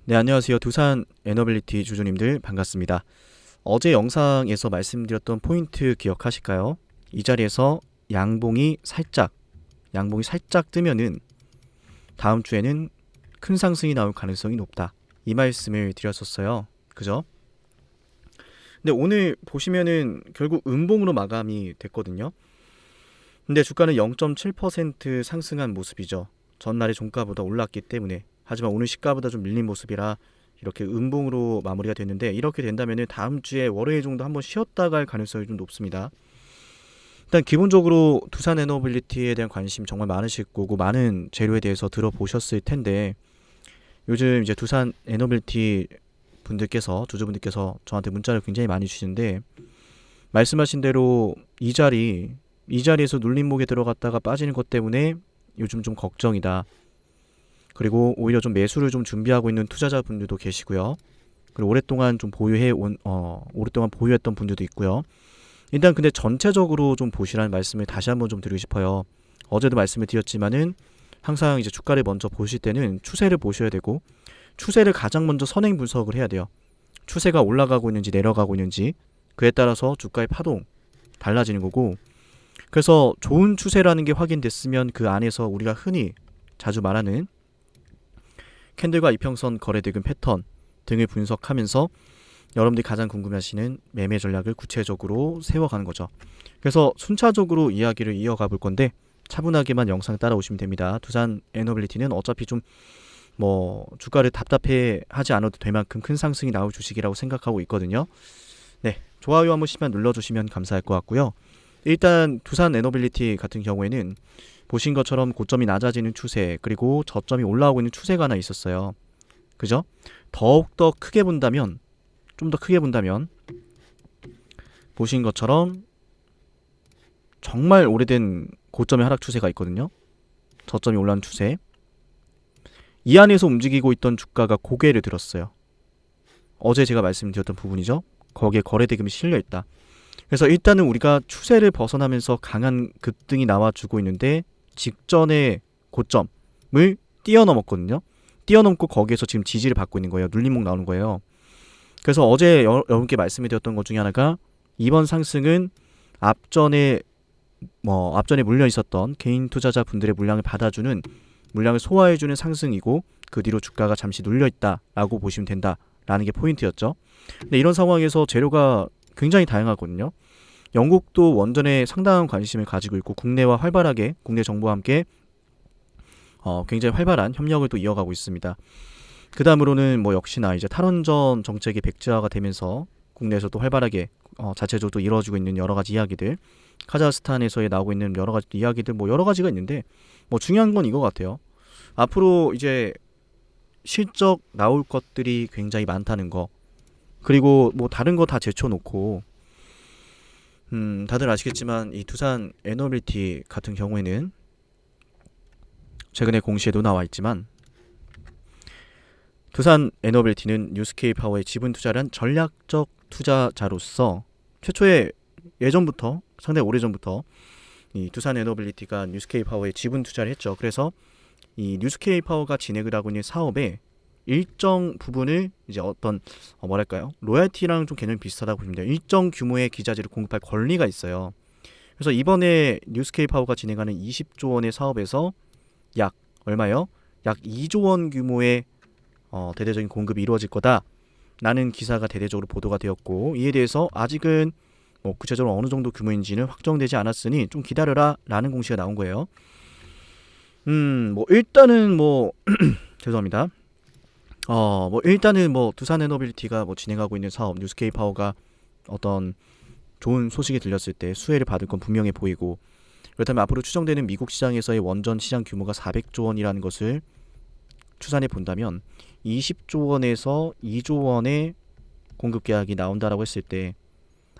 네, 안녕하세요. 두산 에너빌리티 주주님들 반갑습니다. 어제 영상에서 말씀드렸던 포인트 기억하실까요? 이 자리에서 양봉이 살짝 뜨면은 다음 주에는 큰 상승이 나올 가능성이 높다. 이 말씀을 드렸었어요. 그죠? 근데 오늘 보시면은 결국 음봉으로 마감이 됐거든요. 근데 주가는 0.7% 상승한 모습이죠. 전날의 종가보다 올랐기 때문에. 하지만 오늘 시가보다 좀 밀린 모습이라 이렇게 음봉으로 마무리가 됐는데, 이렇게 된다면 다음 주에 월요일 정도 한번 쉬었다 갈 가능성이 좀 높습니다. 일단 기본적으로 두산 에너빌리티에 대한 관심 정말 많으실 거고 많은 재료에 대해서 들어보셨을 텐데, 요즘 이제 두산 에너빌리티 분들께서 주주분들께서 저한테 문자를 굉장히 많이 주시는데, 말씀하신 대로 이 자리에서 눌림목에 들어갔다가 빠지는 것 때문에 요즘 좀 걱정이다. 그리고 오히려 좀 매수를 좀 준비하고 있는 투자자분들도 계시고요. 그리고 오랫동안 보유했던 분들도 있고요. 일단 근데 전체적으로 좀 보시라는 말씀을 다시 한번 좀 드리고 싶어요. 어제도 말씀을 드렸지만은 항상 이제 주가를 먼저 보실 때는 추세를 보셔야 되고, 추세를 가장 먼저 선행 분석을 해야 돼요. 추세가 올라가고 있는지 내려가고 있는지, 그에 따라서 주가의 파동 달라지는 거고, 그래서 좋은 추세라는 게 확인됐으면 그 안에서 우리가 흔히 자주 말하는 캔들과 이평선 거래대금 패턴 등을 분석하면서 여러분들이 가장 궁금해하시는 매매 전략을 구체적으로 세워가는 거죠. 그래서 순차적으로 이야기를 이어가 볼 건데 차분하게만 영상 따라오시면 됩니다. 두산 에너빌리티는 어차피 좀 주가를 답답해 하지 않아도 될 만큼 큰 상승이 나올 주식이라고 생각하고 있거든요. 네, 좋아요 한 번씩만 눌러주시면 감사할 것 같고요. 일단 두산 에너빌리티 같은 경우에는 보신 것처럼 고점이 낮아지는 추세, 그리고 저점이 올라오고 있는 추세가 하나 있었어요. 그죠? 더욱더 크게 본다면, 좀 더 크게 본다면 보신 것처럼 정말 오래된 고점의 하락 추세가 있거든요. 저점이 올라오는 추세. 이 안에서 움직이고 있던 주가가 고개를 들었어요. 어제 제가 말씀드렸던 부분이죠. 거기에 거래대금이 실려있다. 그래서 일단은 우리가 추세를 벗어나면서 강한 급등이 나와주고 있는데 직전의 고점을 뛰어넘었거든요. 뛰어넘고 거기에서 지금 지지를 받고 있는 거예요. 눌림목 나오는 거예요. 그래서 어제 여러분께 말씀을 드렸던 것 중에 하나가, 이번 상승은 앞전에 앞전에 물려 있었던 개인 투자자 분들의 물량을 받아주는, 물량을 소화해주는 상승이고, 그 뒤로 주가가 잠시 눌려 있다라고 보시면 된다라는 게 포인트였죠. 근데 이런 상황에서 재료가 굉장히 다양하거든요. 영국도 원전에 상당한 관심을 가지고 있고 국내 정부와 함께 굉장히 활발한 협력을 또 이어가고 있습니다. 그 다음으로는 역시나 이제 탈원전 정책이 백지화가 되면서 국내에서도 활발하게 자체적으로 이루어지고 있는 여러 가지 이야기들, 카자흐스탄에서 나오고 있는 여러 가지 이야기들, 여러 가지가 있는데 중요한 건 이거 같아요. 앞으로 이제 실적 나올 것들이 굉장히 많다는 거, 그리고 다른 거 다 제쳐놓고 다들 아시겠지만 이 두산 에너빌티 같은 경우에는 최근에 공시에도 나와 있지만, 두산 에너빌티는 뉴스케이 파워의 지분 투자를 한 전략적 투자자로서 최초에 예전부터, 상당히 오래전부터 이 두산 에너빌리티가 뉴스케이 파워에 지분 투자를 했죠. 그래서 이 뉴스케이 파워가 진행을 하고 있는 사업의 일정 부분을 이제 어떤 로얄티랑 좀 개념이 비슷하다고 보시면 돼요. 일정 규모의 기자재를 공급할 권리가 있어요. 그래서 이번에 뉴스케이 파워가 진행하는 20조 원의 사업에서 약 얼마요? 약 2조 원 규모의 대대적인 공급이 이루어질 거다라는 기사가 대대적으로 보도가 되었고, 이에 대해서 아직은 구체적으로 어느 정도 규모인지는 확정되지 않았으니 좀 기다려라 라는 공시가 나온 거예요. 일단은 죄송합니다. 일단은 두산 에너빌리티가 진행하고 있는 사업, 뉴스케이 파워가 어떤 좋은 소식이 들렸을 때 수혜를 받을 건 분명해 보이고, 그렇다면 앞으로 추정되는 미국 시장에서의 원전 시장 규모가 400조 원이라는 것을 추산해 본다면 20조 원에서 2조 원의 공급 계약이 나온다라고 했을 때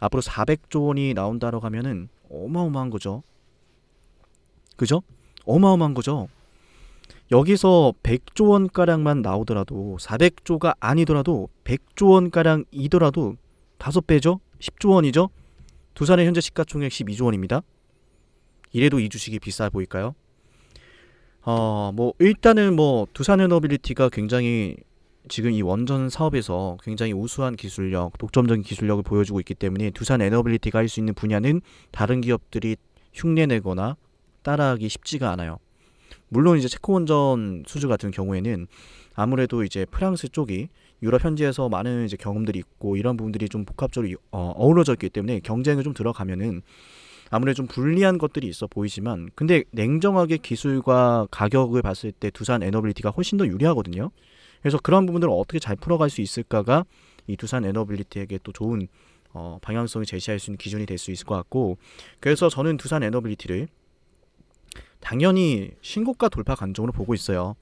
앞으로 400조 원이 나온다라고 하면은 어마어마한 거죠. 그죠? 어마어마한 거죠. 여기서 100조 원가량만 나오더라도, 400조가 아니더라도 100조 원가량이더라도 5배죠? 10조 원이죠? 두산의 현재 시가총액 12조 원입니다. 이래도 이 주식이 비싸 보일까요? 일단은 두산에너빌리티가 굉장히 지금 이 원전 사업에서 굉장히 우수한 기술력, 독점적인 기술력을 보여주고 있기 때문에 두산 에너빌리티가 할 수 있는 분야는 다른 기업들이 흉내내거나 따라하기 쉽지가 않아요. 물론 이제 체코원전 수주 같은 경우에는 아무래도 이제 프랑스 쪽이 유럽 현지에서 많은 이제 경험들이 있고 이런 부분들이 좀 복합적으로 어우러져 있기 때문에 경쟁을 좀 들어가면은 아무래도 좀 불리한 것들이 있어 보이지만, 근데 냉정하게 기술과 가격을 봤을 때 두산 에너빌리티가 훨씬 더 유리하거든요. 그래서 그런 부분들을 어떻게 잘 풀어갈 수 있을까가 이 두산 에너빌리티에게 또 좋은 방향성을 제시할 수 있는 기준이 될 수 있을 것 같고, 그래서 저는 두산 에너빌리티를 당연히 신고가 돌파 관점으로 보고 있어요.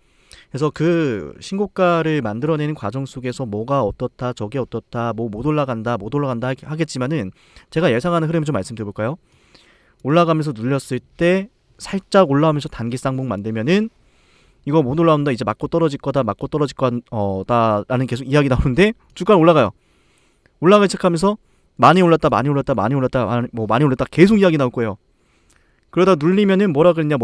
그래서 그 신고가를 만들어내는 과정 속에서 뭐가 어떻다, 저게 어떻다, 뭐 못 올라간다, 못 올라간다 하겠지만은 제가 예상하는 흐름을 좀 말씀드려볼까요? 올라가면서 눌렸을 때 살짝 올라오면서 단기 쌍봉 만들면은 이거 못 올라온다, 이제 맞고 떨어질 거다, 맞고 떨어질 거다라는 계속 이야기 나오는데 주가 올라가요. 올라가기 시작하면서 많이 올랐다, 많이 올랐다, 많이 올랐다, 뭐 많이 올랐다 계속 이야기 나올 거예요. 그러다 눌리면은 뭐라 그랬냐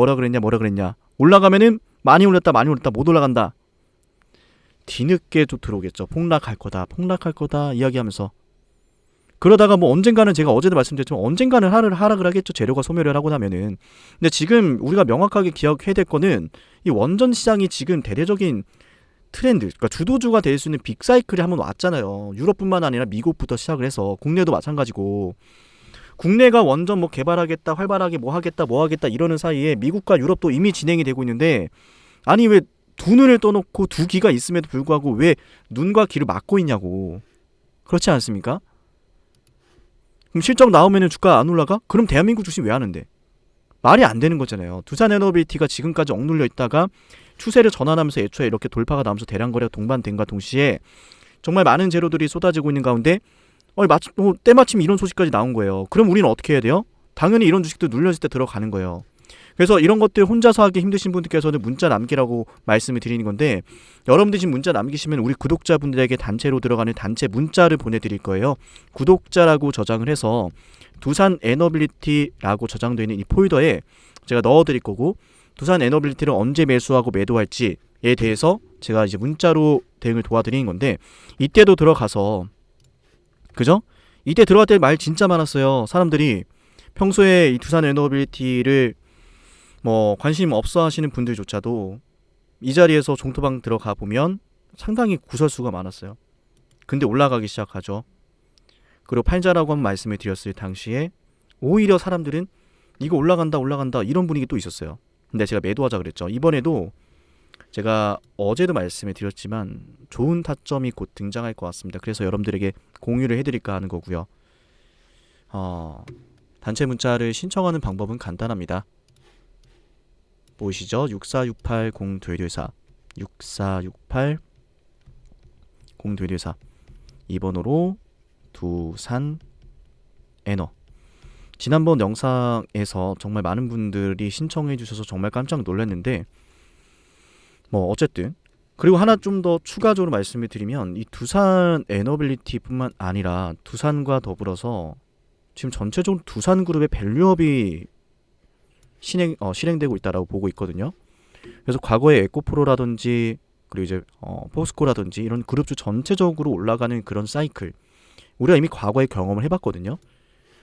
올라가면은 많이 올랐다, 많이 올랐다, 못 올라간다, 뒤늦게 좀 들어오겠죠. 폭락할 거다 이야기하면서. 그러다가 뭐 언젠가는, 제가 어제도 말씀드렸지만 언젠가는 하락을 하겠죠. 재료가 소멸을 하고 나면은. 근데 지금 우리가 명확하게 기억해야 될 거는 이 원전 시장이 지금 대대적인 트렌드, 그러니까 주도주가 될 수 있는 빅사이클이 한번 왔잖아요. 유럽뿐만 아니라 미국부터 시작을 해서 국내도 마찬가지고, 국내가 원전 뭐 개발하겠다, 활발하게 뭐 하겠다 이러는 사이에 미국과 유럽도 이미 진행이 되고 있는데, 아니 왜 두 눈을 떠놓고 두 귀가 있음에도 불구하고 왜 눈과 귀를 막고 있냐고. 그렇지 않습니까? 그럼 실적 나오면은 주가 안 올라가? 그럼 대한민국 주식 왜 하는데? 말이 안 되는 거잖아요. 두산 에너빌리티가 지금까지 억눌려 있다가 추세를 전환하면서 애초에 이렇게 돌파가 나오면서 대량 거래가 동반된과 동시에 정말 많은 재료들이 쏟아지고 있는 가운데 때마침 이런 소식까지 나온 거예요. 그럼 우리는 어떻게 해야 돼요? 당연히 이런 주식도 눌렸을 때 들어가는 거예요. 그래서 이런 것들 혼자서 하기 힘드신 분들께서는 문자 남기라고 말씀을 드리는 건데, 여러분들이 지금 문자 남기시면 우리 구독자분들에게 단체로 들어가는 단체 문자를 보내드릴 거예요. 구독자라고 저장을 해서 두산 에너빌리티라고 저장되어 있는 이 폴더에 제가 넣어드릴 거고, 두산 에너빌리티를 언제 매수하고 매도할지에 대해서 제가 이제 문자로 대응을 도와드리는 건데, 이때도 들어가서, 그죠? 이때 들어갈 때 말 진짜 많았어요. 사람들이 평소에 이 두산 에너빌리티를 뭐 관심 없어 하시는 분들조차도 이 자리에서 종토방 들어가 보면 상당히 구설수가 많았어요. 근데 올라가기 시작하죠. 그리고 팔자라고 한번 말씀을 드렸을 당시에 오히려 사람들은 이거 올라간다 이런 분위기 또 있었어요. 근데 제가 매도하자 그랬죠. 이번에도 제가 어제도 말씀을 드렸지만 좋은 타점이 곧 등장할 것 같습니다. 그래서 여러분들에게 공유를 해드릴까 하는 거고요. 단체 문자를 신청하는 방법은 간단합니다. 보이시죠? 64680224 64680224 2번으로 두산 에너. 지난번 영상에서 정말 많은 분들이 신청해 주셔서 정말 깜짝 놀랐는데, 뭐 어쨌든, 그리고 하나 좀 더 추가적으로 말씀을 드리면 이 두산 에너빌리티 뿐만 아니라 두산과 더불어서 지금 전체적으로 두산그룹의 밸류업이 실행되고 있다라고 보고 있거든요. 그래서 과거에 에코프로라든지 그리고 이제 포스코라든지 이런 그룹주 전체적으로 올라가는 그런 사이클, 우리가 이미 과거에 경험을 해봤거든요.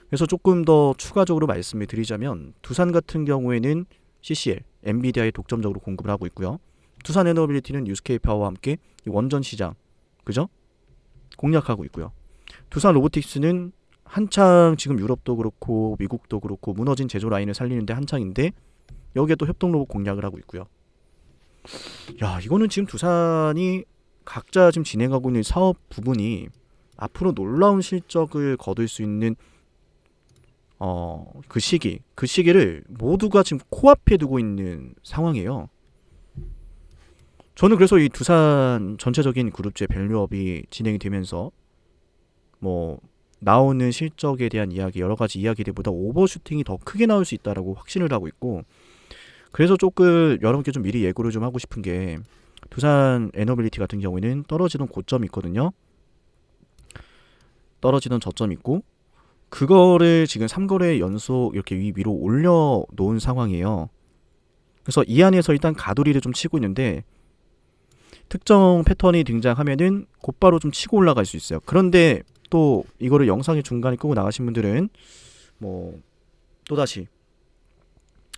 그래서 조금 더 추가적으로 말씀을 드리자면 두산 같은 경우에는 CCL, 엔비디아에 독점적으로 공급을 하고 있고요. 두산 에너빌리티는 유스케이 파워와 함께 이 원전 시장, 그죠? 공략하고 있고요. 두산 로보틱스는 한창 지금 유럽도 그렇고 미국도 그렇고 무너진 제조 라인을 살리는데 한창인데 여기에 또 협동 로봇 공략을 하고 있고요. 야, 이거는 지금 두산이 각자 지금 진행하고 있는 사업 부분이 앞으로 놀라운 실적을 거둘 수 있는 그 시기를 모두가 지금 코앞에 두고 있는 상황이에요. 저는 그래서 이 두산 전체적인 그룹주의 밸류업이 진행이 되면서 뭐 나오는 실적에 대한 이야기, 여러 가지 이야기들보다 오버슈팅이 더 크게 나올 수 있다라고 확신을 하고 있고, 그래서 조금 여러분께 좀 미리 예고를 좀 하고 싶은 게, 두산 에너빌리티 같은 경우에는 떨어지던 고점이 있거든요. 떨어지던 저점이 있고, 그거를 지금 3거래 연속 이렇게 위로 올려놓은 상황이에요. 그래서 이 안에서 일단 가돌이를 좀 치고 있는데, 특정 패턴이 등장하면은 곧바로 좀 치고 올라갈 수 있어요. 그런데 또 이거를 영상의 중간에 끄고 나가신 분들은 뭐 또다시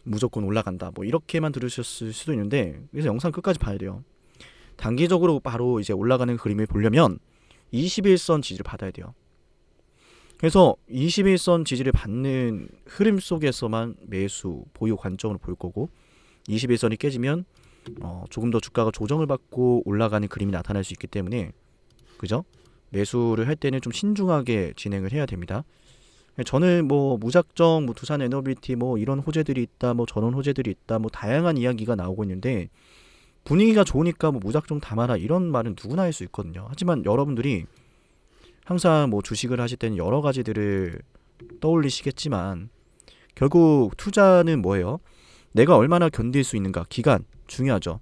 무조건 올라간다 뭐 이렇게만 들으셨을 수도 있는데, 그래서 영상 끝까지 봐야 돼요. 단기적으로 바로 이제 올라가는 그림을 보려면 21선 지지를 받아야 돼요. 그래서 21선 지지를 받는 흐름 속에서만 매수 보유 관점으로 볼 거고, 21선이 깨지면 조금 더 주가가 조정을 받고 올라가는 그림이 나타날 수 있기 때문에, 그죠? 매수를 할 때는 좀 신중하게 진행을 해야 됩니다. 저는 뭐 무작정 뭐 두산 에너빌티 뭐 이런 호재들이 있다, 뭐 저런 호재들이 있다, 뭐 다양한 이야기가 나오고 있는데, 분위기가 좋으니까 뭐 무작정 담아라 이런 말은 누구나 할 수 있거든요. 하지만 여러분들이 항상 뭐 주식을 하실 때는 여러 가지들을 떠올리시겠지만, 결국 투자는 뭐예요? 내가 얼마나 견딜 수 있는가, 기간 중요하죠.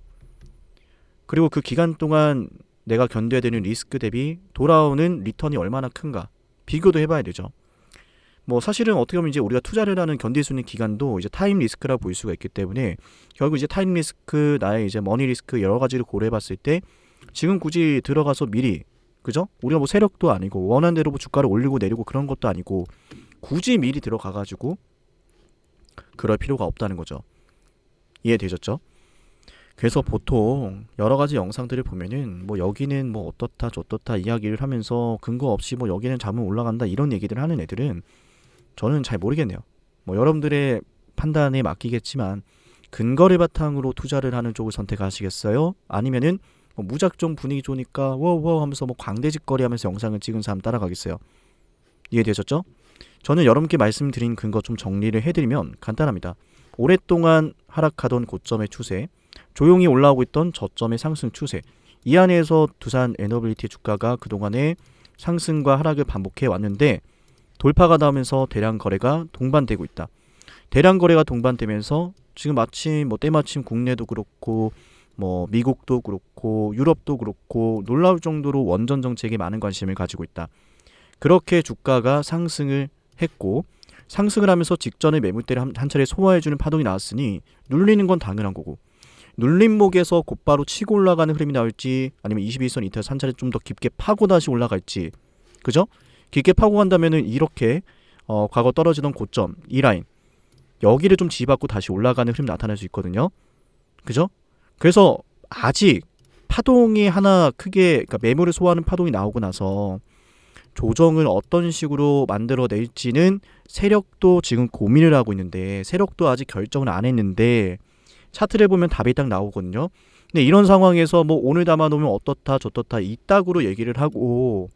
그리고 그 기간 동안 내가 견뎌야 되는 리스크 대비 돌아오는 리턴이 얼마나 큰가 비교도 해봐야 되죠. 뭐 사실은 어떻게 보면 이제 우리가 투자를 하는 견딜 수 있는 기간도 이제 타임 리스크라고 볼 수가 있기 때문에, 결국 이제 타임 리스크, 나의 이제 머니 리스크 여러 가지를 고려해봤을 때 지금 굳이 들어가서 미리, 그죠? 우리가 뭐 세력도 아니고 원하는 대로 뭐 주가를 올리고 내리고 그런 것도 아니고 굳이 미리 들어가가지고 그럴 필요가 없다는 거죠. 이해되셨죠? 그래서 보통 여러 가지 영상들을 보면은 뭐 여기는 뭐 어떻다 저떻다 이야기를 하면서 근거 없이 뭐 여기는 잡으면 올라간다 이런 얘기를 하는 애들은 저는 잘 모르겠네요. 뭐 여러분들의 판단에 맡기겠지만, 근거를 바탕으로 투자를 하는 쪽을 선택하시겠어요? 아니면은 뭐 무작정 분위기 좋으니까 워워 하면서 뭐 광대짓거리 하면서 영상을 찍은 사람 따라가겠어요? 이해되셨죠? 저는 여러분께 말씀드린 근거 좀 정리를 해드리면 간단합니다. 오랫동안 하락하던 고점의 추세, 조용히 올라오고 있던 저점의 상승 추세, 이 안에서 두산 에너빌리티 주가가 그동안의 상승과 하락을 반복해 왔는데, 돌파가 나오면서 대량 거래가 동반되고 있다. 대량 거래가 동반되면서 지금 마침 뭐 때마침 국내도 그렇고 뭐 미국도 그렇고 유럽도 그렇고 놀라울 정도로 원전 정책에 많은 관심을 가지고 있다. 그렇게 주가가 상승을 했고, 상승을 하면서 직전에 매물대를 한 차례 소화해주는 파동이 나왔으니 눌리는 건 당연한 거고, 눌림목에서 곧바로 치고 올라가는 흐름이 나올지 아니면 21선 이탈에서 한 차례 좀 더 깊게 파고 다시 올라갈지, 그죠? 깊게 파고 간다면은 이렇게 과거 떨어지던 고점 이 라인 여기를 좀 지지받고 다시 올라가는 흐름이 나타날 수 있거든요. 그죠? 그래서 아직 파동이 하나 크게, 그러니까 매물을 소화하는 파동이 나오고 나서 조정을 어떤 식으로 만들어낼지는 세력도 지금 고민을 하고 있는데, 세력도 아직 결정을 안 했는데 차트를 보면 답이 딱 나오거든요. 근데 이런 상황에서 뭐 오늘 담아놓으면 어떻다 저떻다 이따구로 얘기를 하고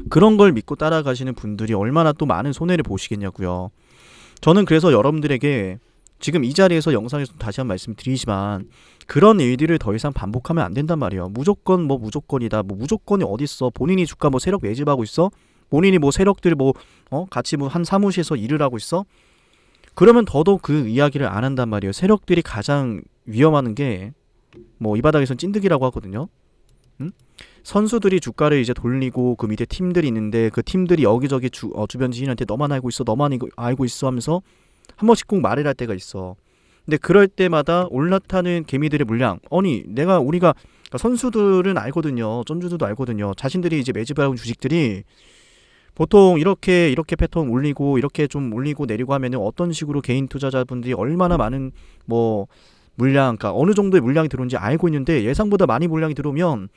그런 걸 믿고 따라가시는 분들이 얼마나 또 많은 손해를 보시겠냐고요. 저는 그래서 여러분들에게 지금 이 자리에서 영상에서 다시 한 말씀 드리지만, 그런 일들을 더 이상 반복하면 안 된단 말이에요. 무조건 뭐 무조건이다, 뭐 무조건이 어딨어, 본인이 주가 뭐 세력 매집하고 있어, 본인이 뭐 세력들 뭐 같이 뭐 한 사무실에서 일을 하고 있어, 그러면 더더욱 그 이야기를 안 한단 말이에요. 세력들이 가장 위험한 게 뭐 이 바닥에선 찐득이라고 하거든요. 선수들이 주가를 이제 돌리고 그 밑에 팀들이 있는데, 그 팀들이 여기저기 주변 지인한테 너만 알고 있어 너만 알고 있어 하면서 한 번씩 꼭 말을 할 때가 있어. 근데 그럴 때마다 올라타는 개미들의 물량, 아니 우리가 그러니까 선수들은 알거든요. 전주들도 알거든요. 자신들이 이제 매집하고 주식들이 보통 이렇게 패턴 올리고 이렇게 좀 올리고 내리고 하면은 어떤 식으로 개인 투자자분들이 얼마나 많은 뭐 물량, 그러니까 어느 정도의 물량이 들어오는지 알고 있는데, 예상보다 많이 물량이 들어오면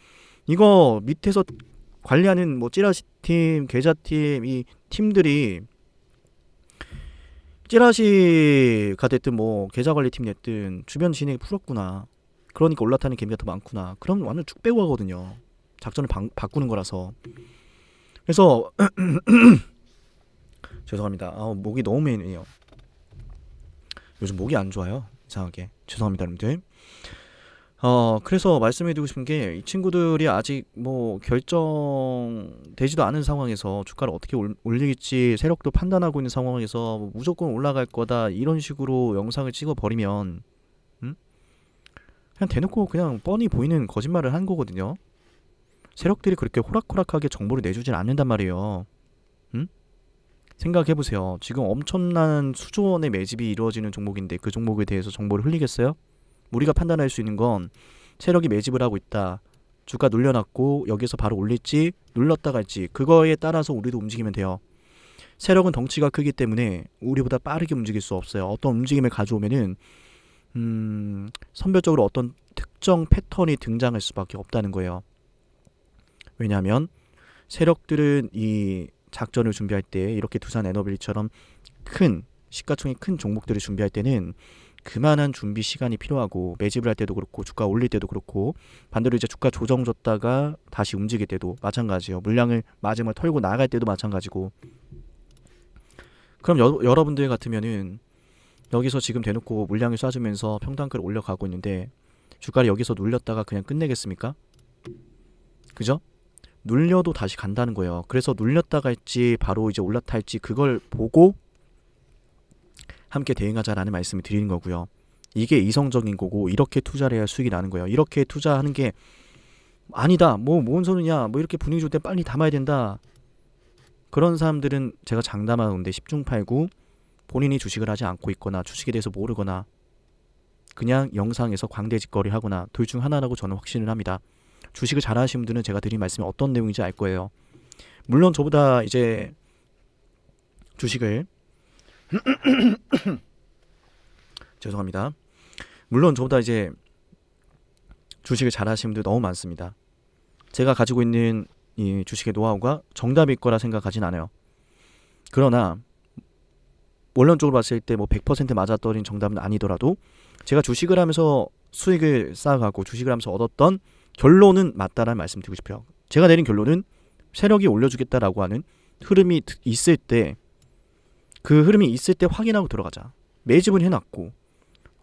이거 밑에서 관리하는 뭐 찌라시 팀, 계좌팀 이 팀들이 찌라시가 됐든 뭐 계좌관리팀 됐든 주변 진행이 풀었구나, 그러니까 올라타는 개미가 더 많구나, 그럼 완전 쭉 빼고 가거든요. 작전을 바꾸는 거라서. 그래서 죄송합니다. 목이 너무 메이네요. 요즘 목이 안 좋아요, 이상하게. 죄송합니다 여러분들. 그래서 말씀해드리고 싶은 게, 이 친구들이 아직 뭐 결정되지도 않은 상황에서 주가를 어떻게 올릴지 세력도 판단하고 있는 상황에서 뭐 무조건 올라갈 거다 이런 식으로 영상을 찍어버리면 그냥 대놓고 그냥 뻔히 보이는 거짓말을 한 거거든요. 세력들이 그렇게 호락호락하게 정보를 내주진 않는단 말이에요. 생각해보세요. 지금 엄청난 수조 원의 매집이 이루어지는 종목인데 그 종목에 대해서 정보를 흘리겠어요? 우리가 판단할 수 있는 건 세력이 매집을 하고 있다. 주가 눌려놨고 여기서 바로 올릴지 눌렀다 갈지 그거에 따라서 우리도 움직이면 돼요. 세력은 덩치가 크기 때문에 우리보다 빠르게 움직일 수 없어요. 어떤 움직임을 가져오면은 선별적으로 어떤 특정 패턴이 등장할 수밖에 없다는 거예요. 왜냐하면 세력들은 이 작전을 준비할 때 이렇게 두산 에너빌리처럼 큰 시가총이 큰 종목들을 준비할 때는 그만한 준비 시간이 필요하고 매집을 할 때도 그렇고 주가 올릴 때도 그렇고 반대로 이제 주가 조정 줬다가 다시 움직일 때도 마찬가지예요. 물량을 마지막에 털고 나갈 때도 마찬가지고. 그럼 여러분들 같으면은 여기서 지금 대놓고 물량을 쏴주면서 평단가를 올려가고 있는데 주가를 여기서 눌렸다가 그냥 끝내겠습니까? 그죠? 눌려도 다시 간다는 거예요. 그래서 눌렸다가 할지 바로 이제 올라타 할지 그걸 보고 함께 대응하자라는 말씀을 드리는 거고요. 이게 이성적인 거고 이렇게 투자를 해야 수익이 나는 거예요. 이렇게 투자하는 게 아니다. 뭔 소리냐. 이렇게 분위기 좋을 때 빨리 담아야 된다. 그런 사람들은 제가 장담하는데 10중 8구 본인이 주식을 하지 않고 있거나 주식에 대해서 모르거나 그냥 영상에서 광대짓거리 하거나 둘 중 하나라고 저는 확신을 합니다. 주식을 잘 하시는 분들은 제가 드린 말씀이 어떤 내용인지 알 거예요. 물론 저보다 이제 주식을 죄송합니다. 물론 저보다 이제 주식을 잘 하시는 분들 너무 많습니다. 제가 가지고 있는 이 주식의 노하우가 정답일 거라 생각하진 않아요. 그러나 원론적으로 봤을 때 100% 맞아떨어진 정답은 아니더라도 제가 주식을 하면서 수익을 쌓아가고 주식을 하면서 얻었던 결론은 맞다라는 말씀 드리고 싶어요. 제가 내린 결론은 세력이 올려주겠다라고 하는 흐름이 있을 때 그 흐름이 있을 때 확인하고 들어가자. 매집은 해놨고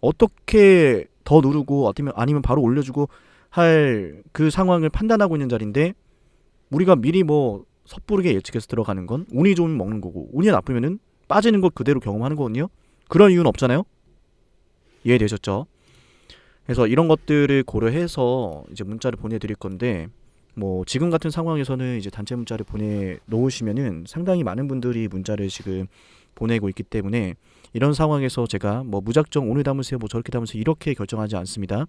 어떻게 더 누르고 아니면 바로 올려주고 할 그 상황을 판단하고 있는 자리인데 우리가 미리 섣부르게 예측해서 들어가는 건 운이 좋으면 먹는 거고 운이 나쁘면은 빠지는 걸 그대로 경험하는 거거든요. 그런 이유는 없잖아요. 이해되셨죠? 그래서 이런 것들을 고려해서 이제 문자를 보내드릴 건데 지금 같은 상황에서는 이제 단체 문자를 보내놓으시면은 상당히 많은 분들이 문자를 지금 보내고 있기 때문에 이런 상황에서 제가 무작정 오늘 담으세요 저렇게 담으세요 이렇게 결정하지 않습니다.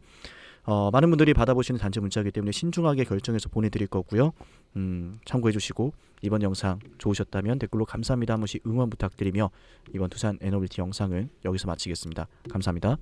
많은 분들이 받아보시는 단체 문자이기 때문에 신중하게 결정해서 보내드릴 거고요. 참고해 주시고 이번 영상 좋으셨다면 댓글로 감사합니다 한 번씩 응원 부탁드리며 이번 두산 에너빌티 영상은 여기서 마치겠습니다. 감사합니다.